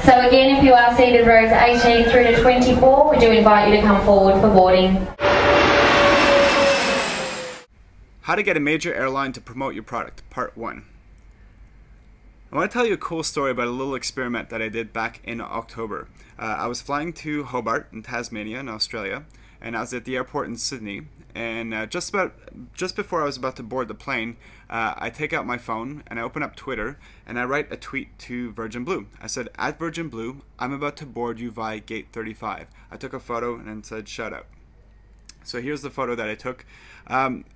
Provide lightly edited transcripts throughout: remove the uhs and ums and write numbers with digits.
So again, if you are seated rows 18 through to 24, we do invite you to come forward for boarding. How to get a major airline to promote your product, Part 1. I want to tell you a cool story about a little experiment that I did back in October. I was flying to Hobart in Tasmania in Australia, and I was at the airport in Sydney, and just before I was about to board the plane, I take out my phone and I open up Twitter and I write a tweet to Virgin Blue. I said, "At Virgin Blue, I'm about to board you via gate 35. I took a photo and then said, "Shout out." So here's the photo that I took.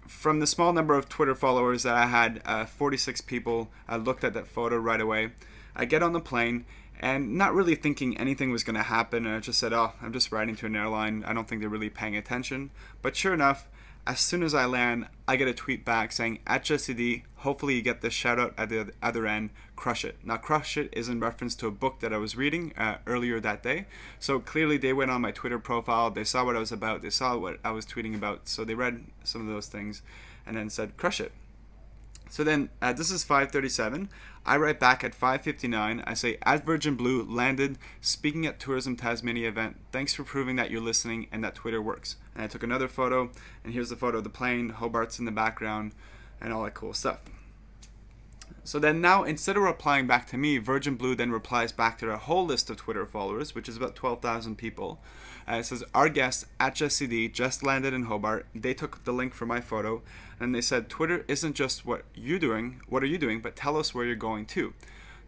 From the small number of Twitter followers that I had, 46 people looked at that photo right away. I get on the plane and not really thinking anything was going to happen. I just said, oh, I'm just riding to an airline. I don't think they're really paying attention. But sure enough, as soon as I land, I get a tweet back saying, "At Jesse D, hopefully you get this shout out at the other end, crush it." Now, crush it is in reference to a book that I was reading earlier that day. So clearly they went on my Twitter profile, they saw what I was about, they saw what I was tweeting about, so they read some of those things and then said, "Crush it." So then, this is 5:37. I write back at 5:59. I say, "At Virgin Blue, landed, speaking at Tourism Tasmania event. Thanks for proving that you're listening and that Twitter works." And I took another photo, and here's the photo of the plane, Hobart's in the background, and all that cool stuff. So then now, instead of replying back to me, Virgin Blue then replies back to their whole list of Twitter followers, which is about 12,000 people. It says, "Our guest at Jesse D just landed in Hobart." They took the link for my photo, and they said, "Twitter isn't just what are you doing, but tell us where you're going to."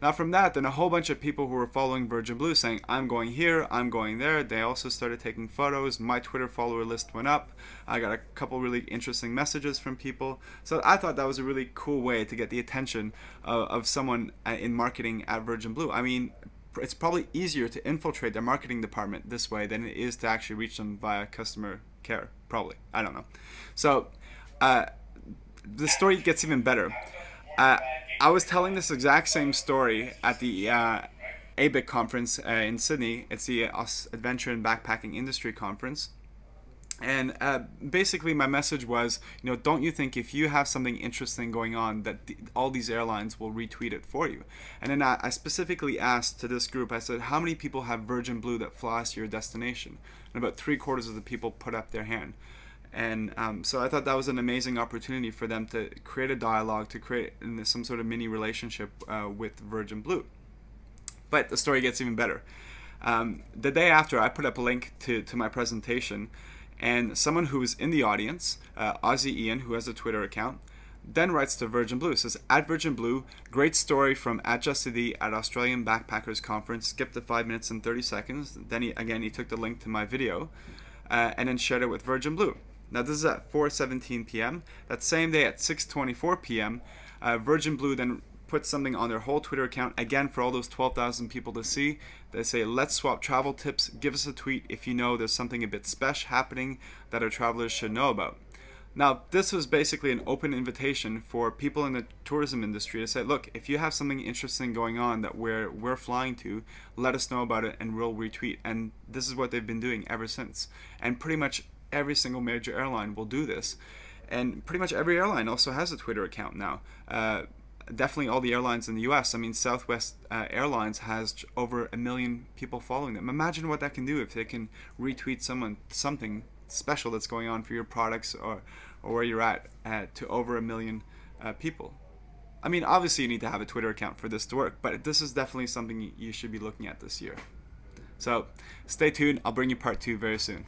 Now from that, then a whole bunch of people who were following Virgin Blue saying, "I'm going here, I'm going there." They also started taking photos. My Twitter follower list went up. I got a couple really interesting messages from people. So I thought that was a really cool way to get the attention of someone in marketing at Virgin Blue. I mean, it's probably easier to infiltrate their marketing department this way than it is to actually reach them via customer care, probably. I don't know. So the story gets even better. I was telling this exact same story at the ABIC conference in Sydney. It's the Adventure and Backpacking Industry Conference. And basically my message was, don't you think if you have something interesting going on that all these airlines will retweet it for you? And then I specifically asked to this group, I said, how many people have Virgin Blue that flies to your destination? And about 3/4 of the people put up their hand. And so I thought that was an amazing opportunity for them to create a dialogue, to create some sort of mini relationship with Virgin Blue. But the story gets even better. The day after, I put up a link to my presentation, and someone who was in the audience, Aussie Ian, who has a Twitter account, then writes to Virgin Blue, says, "At Virgin Blue, great story from @JustD at Australian Backpackers Conference, skipped to 5 minutes and 30 seconds. Then he took the link to my video and then shared it with Virgin Blue." Now this is at 4:17 p.m. That same day at 6:24 p.m., Virgin Blue then put something on their whole Twitter account, again for all those 12,000 people to see. They say, "Let's swap travel tips. Give us a tweet if you know there's something a bit special happening that our travelers should know about." Now this was basically an open invitation for people in the tourism industry to say, look, if you have something interesting going on that we're flying to, let us know about it and we'll retweet. And this is what they've been doing ever since. And pretty much every single major airline will do this, and pretty much every airline also has a Twitter account now. Definitely all the airlines in the US. I mean, Southwest Airlines has over 1 million people following them. Imagine what that can do if they can retweet something special that's going on for your products or where you're at to over 1 million people. I mean, obviously you need to have a Twitter account for this to work, but this is definitely something you should be looking at this year. So stay tuned. I'll bring you part 2 very soon.